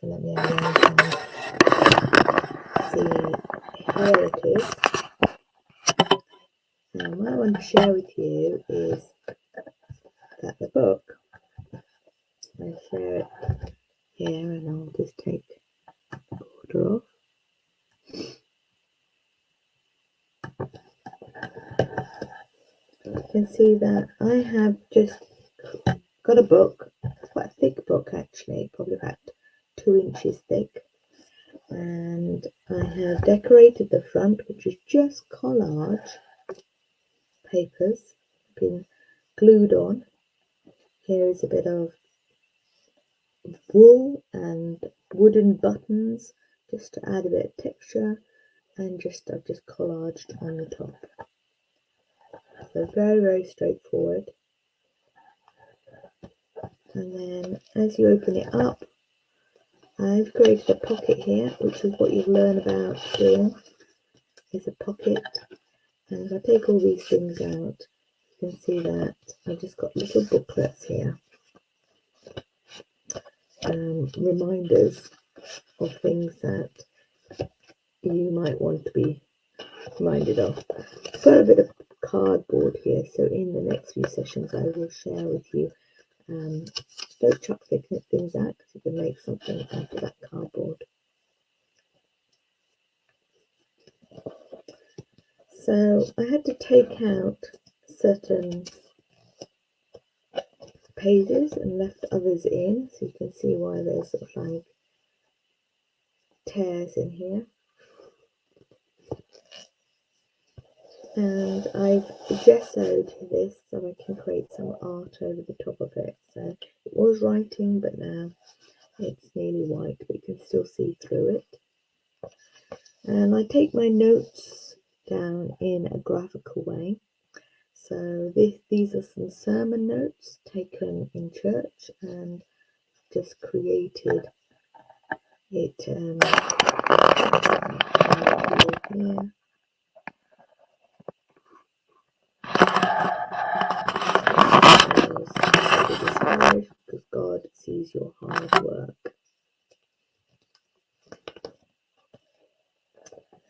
So let me arrange and see. Here it is. And what I want to share with you is that the book, I share it here, and I'll just take the border off. You can see that I have just got a book. It's quite a thick book actually, probably about 2 inches thick. And I have decorated the front, which is just collage papers been glued on. Here is a bit of wool and wooden buttons just to add a bit of texture, and I've just collaged on the top. So very, very straightforward. And then as you open it up, I've created a pocket here, which is what you'll learn about doing, is a pocket. And if I take all these things out, you can see that I've just got little booklets here, reminders of things that you might want to be reminded of. I've got a bit of cardboard here, so in the next few sessions I will share with you. Don't chuck things out, because you can make something out of that cardboard. So I had to take out certain pages and left others in, so you can see why there's sort of like tears in here. And I've gessoed this so I can create some art over the top of it. So it was writing, but now it's nearly white, but you can still see through it. And I take my notes down in a graphical way. So these are some sermon notes taken in church, and just created it here. Because God sees your hard work.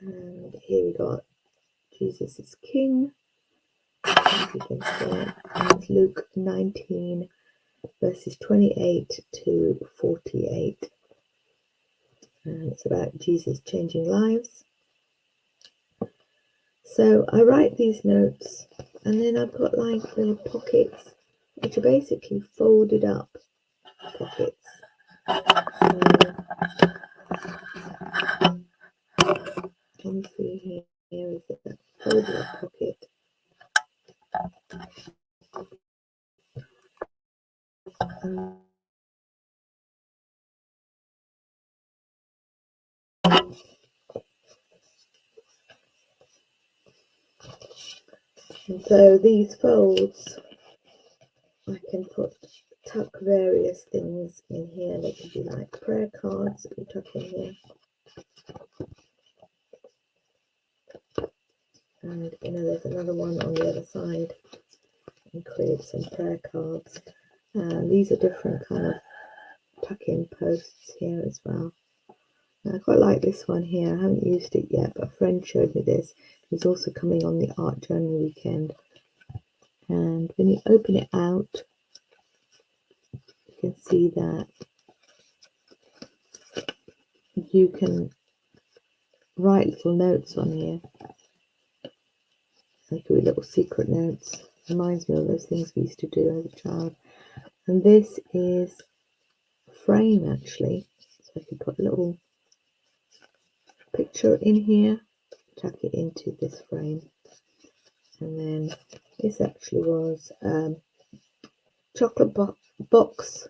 And here we got Jesus is King. As you can see, it's Luke 19, verses 28 to 48. And it's about Jesus changing lives. So I write these notes, and then I've got like little pockets, which are basically folded up pockets. Can you see here is a folded up pocket. And so these folds, I can tuck various things in here. They could be like prayer cards that you tuck in here. And there's another one on the other side. And create some prayer cards. And these are different kind of tuck-in posts here as well. And I quite like this one here. I haven't used it yet, but a friend showed me this. It's also coming on the art journey weekend. And when you open it out, you can see that you can write little notes on here. Like little secret notes. Reminds me of those things we used to do as a child. And this is a frame actually. So I can put a little picture in here, tuck it into this frame. And then this actually was chocolate box,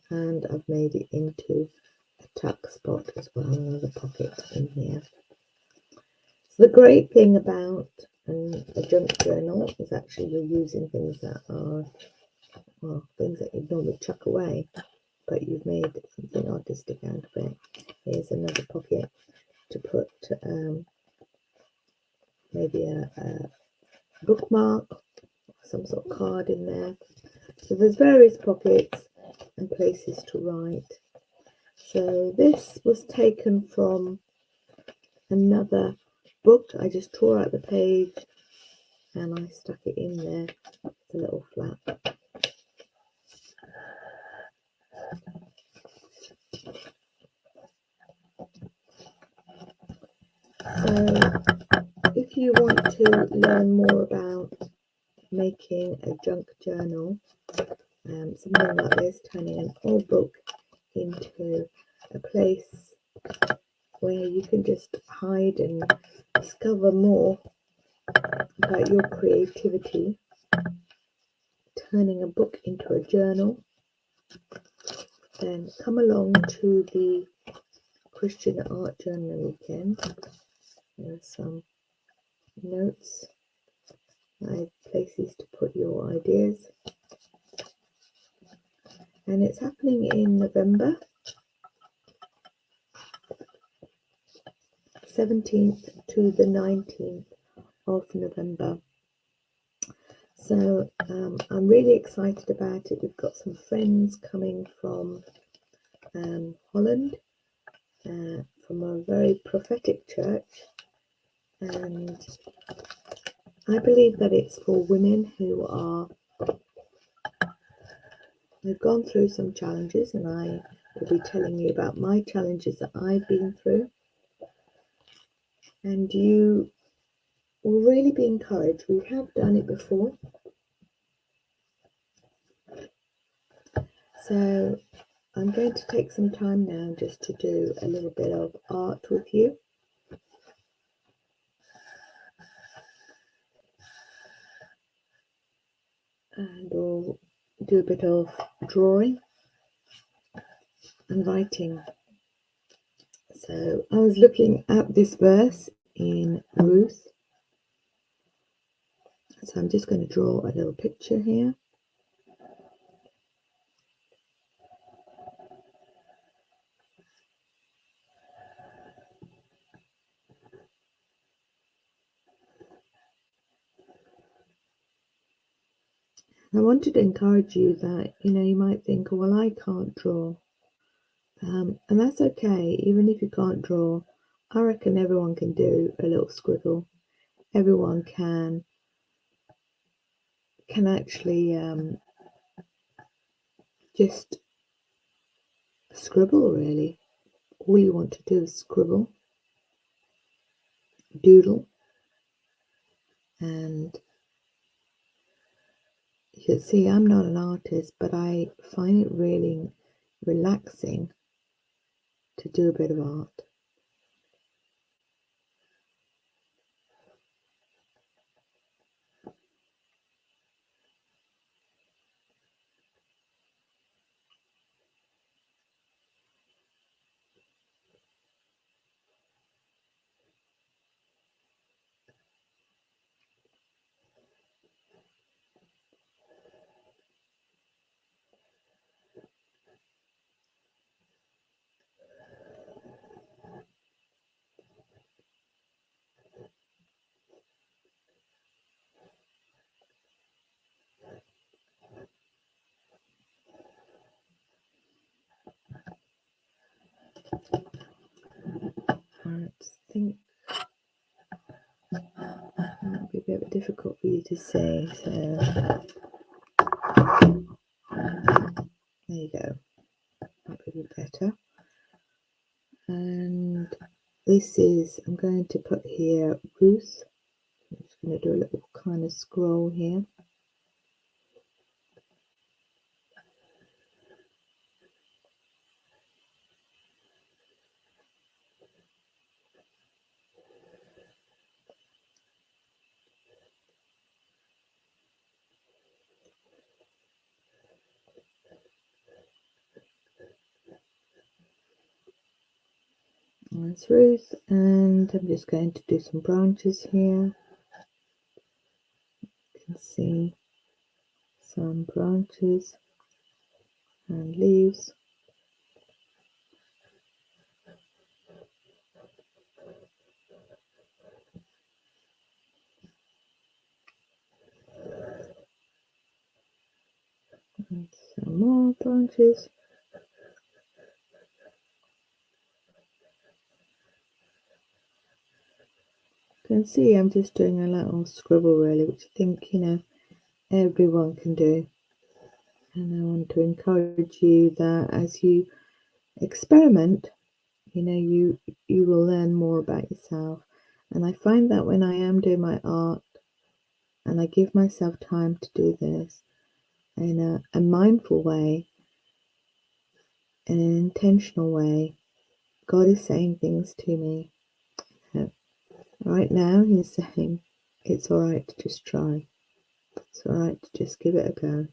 and I've made it into a tuck spot as well, another pocket in here. So the great thing about a junk journal is actually you're using things that are, well, things that you'd normally chuck away, but you've made something artistic out of it. Here's another pocket to put maybe a bookmark, some sort of card in there. So there's various pockets and places to write. So this was taken from another book. I just tore out the page and I stuck it in there. It's a little flap. So if you want to learn more about making a junk journal, something like this, turning an old book into a place where you can just hide and discover more about your creativity, turning a book into a journal, then come along to the Christian Art Journal weekend. There are some notes, places to put your ideas, and it's happening in November 17th to the 19th of November. So I'm really excited about it. We've got some friends coming from Holland, from a very prophetic church, and I believe that it's for women who've gone through some challenges, and I will be telling you about my challenges that I've been through, and you will really be encouraged. We have done it before, so I'm going to take some time now just to do a little bit of art with you. And we'll do a bit of drawing and writing. So I was looking at this verse in Ruth. So I'm just going to draw a little picture here. I wanted to encourage you that, you might think, well, I can't draw. And that's okay. Even if you can't draw, I reckon everyone can do a little scribble. Everyone can actually just scribble, really. All you want to do is scribble, doodle, and you can see I'm not an artist, but I find it really relaxing to do a bit of art. I think it might be a bit difficult for you to see, so there you go. Might be a bit better. And this is, I'm going to put here Ruth. I'm just going to do a little kind of scroll here. That's Ruth, and I'm just going to do some branches here. You can see some branches and leaves. And some more branches. You can see I'm just doing a little scribble really, which I think, everyone can do. And I want to encourage you that as you experiment, you will learn more about yourself. And I find that when I am doing my art and I give myself time to do this in a mindful way, in an intentional way, God is saying things to me. Right now, He's saying it's all right to just try. It's all right to just give it a go.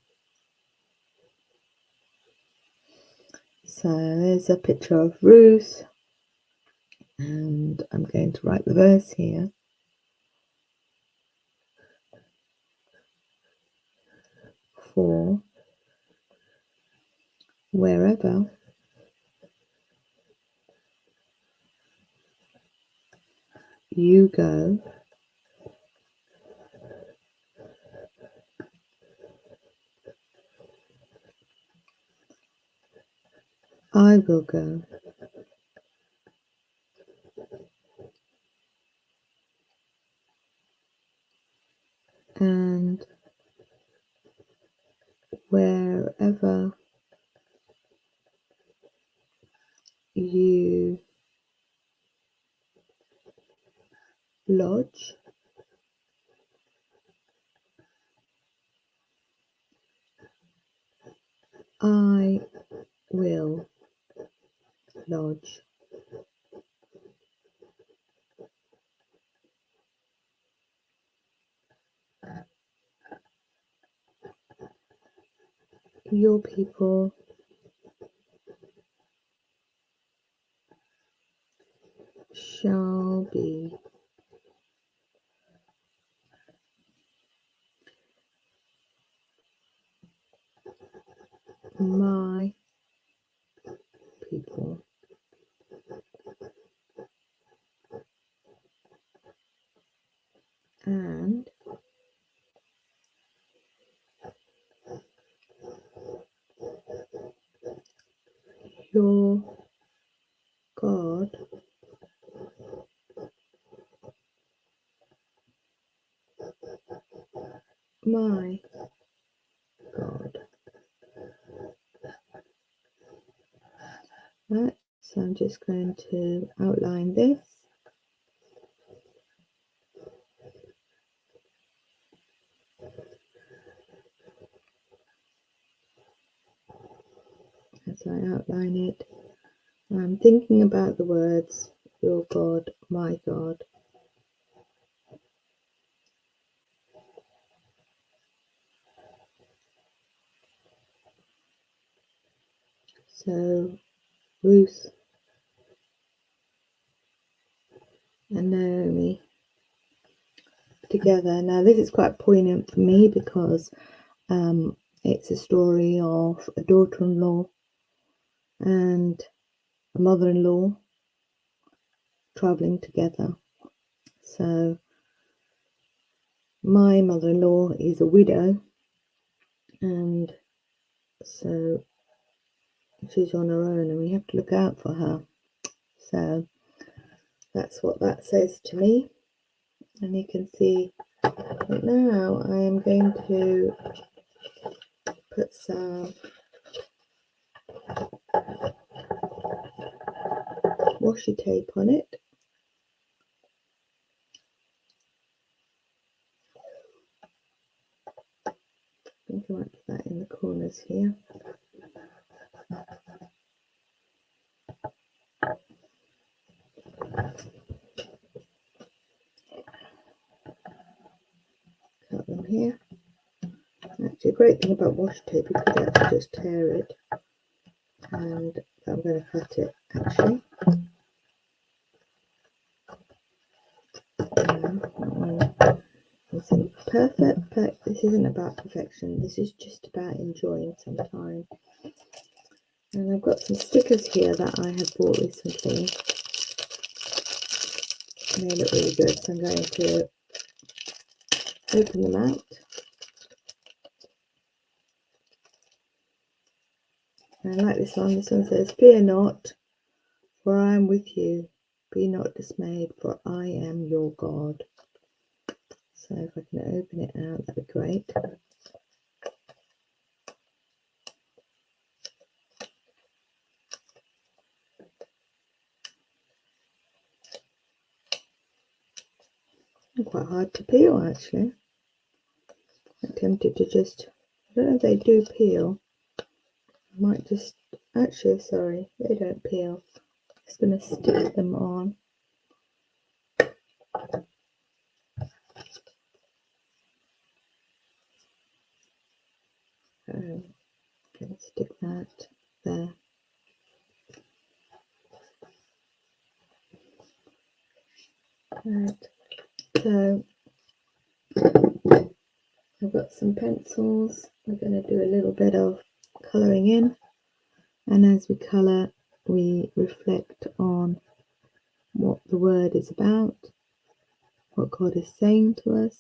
So there's a picture of Ruth, and I'm going to write the verse here. For wherever you go, I will go. And wherever you lodge, I will lodge. Your people shall be my people. And your God my God. Right, so I'm just going to outline this. As I outline it, I'm thinking about the words, your God, my God. So Ruth and Naomi together. Now this is quite poignant for me because it's a story of a daughter-in-law and a mother-in-law traveling together. So my mother-in-law is a widow, and so she's on her own and we have to look out for her. So that's what that says to me. And you can see that now I am going to put some washi tape on it. I think I might put that in the corners here. Cut them here. Actually, a great thing about washi tape, you could actually just tear it, and I'm going to cut it actually. It's perfect. This isn't about perfection. This is just about enjoying some time. And I've got some stickers here that I have bought recently. They look really good, so I'm going to open them out. And I like this one. This one says, "Fear not, for I am with you. Be not dismayed, for I am your God. So if I can open it out, that'd be great. Quite hard to peel, actually. I'm tempted to just, I don't know if they do peel. I might just, actually, sorry, they don't peel. Just going to stick them on. Going to stick that there. Right. So I've got some pencils. We're going to do a little bit of colouring in, and as we colour, we reflect on what the word is about, what God is saying to us.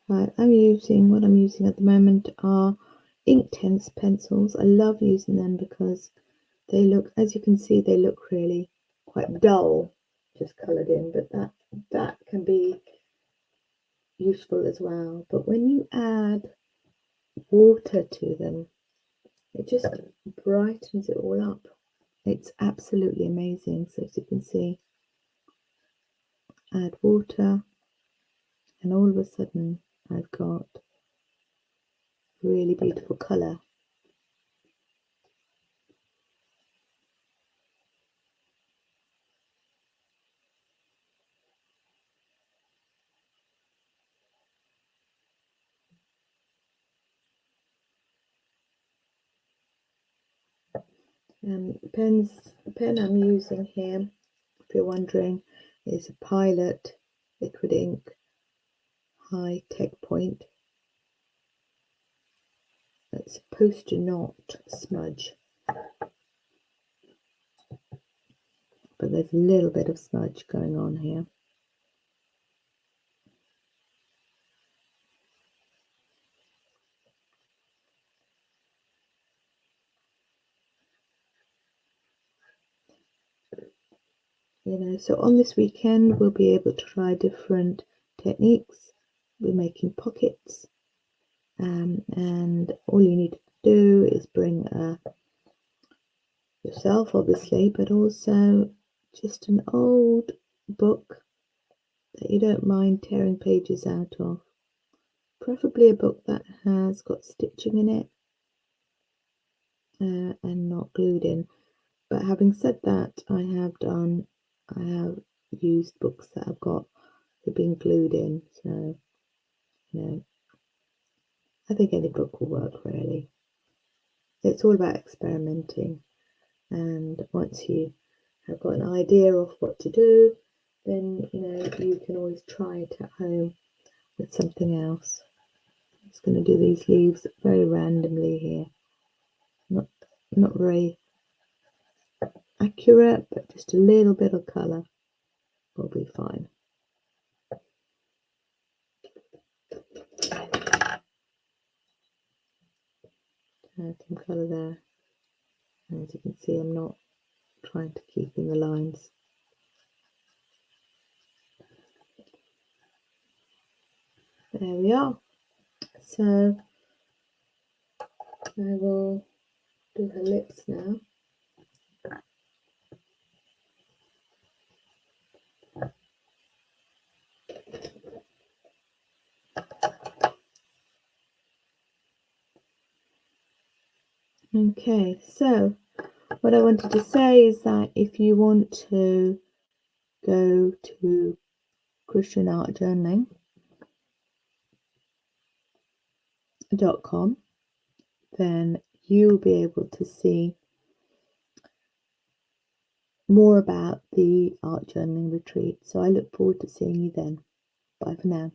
Right, what I'm using at the moment are Inktense pencils. I love using them because they look, as you can see, they look really quite dull, just coloured in, but that can be useful as well. But when you add water to them, it just brightens it all up. It's absolutely amazing. So as you can see, add water, and all of a sudden I've got really beautiful colour. The pen I'm using here, if you're wondering, is a Pilot Liquid Ink High Tech Point. It's supposed to not smudge, but there's a little bit of smudge going on here. So on this weekend we'll be able to try different techniques. We're making pockets, and all you need to do is bring yourself, obviously, but also just an old book that you don't mind tearing pages out of, preferably a book that has got stitching in it and not glued in. But having said that, I have used books that have been glued in, so I think any book will work, really. It's all about experimenting, and once you have got an idea of what to do, then you can always try it at home with something else. I'm just going to do these leaves very randomly here, not very accurate, but just a little bit of colour will be fine. Some colour there. And as you can see, I'm not trying to keep in the lines. There we are. So I will do her lips now. Okay, so what I wanted to say is that if you want to go to Christian Art Journaling.com, then you'll be able to see more about the art journaling retreat. So I look forward to seeing you then. Bye for now.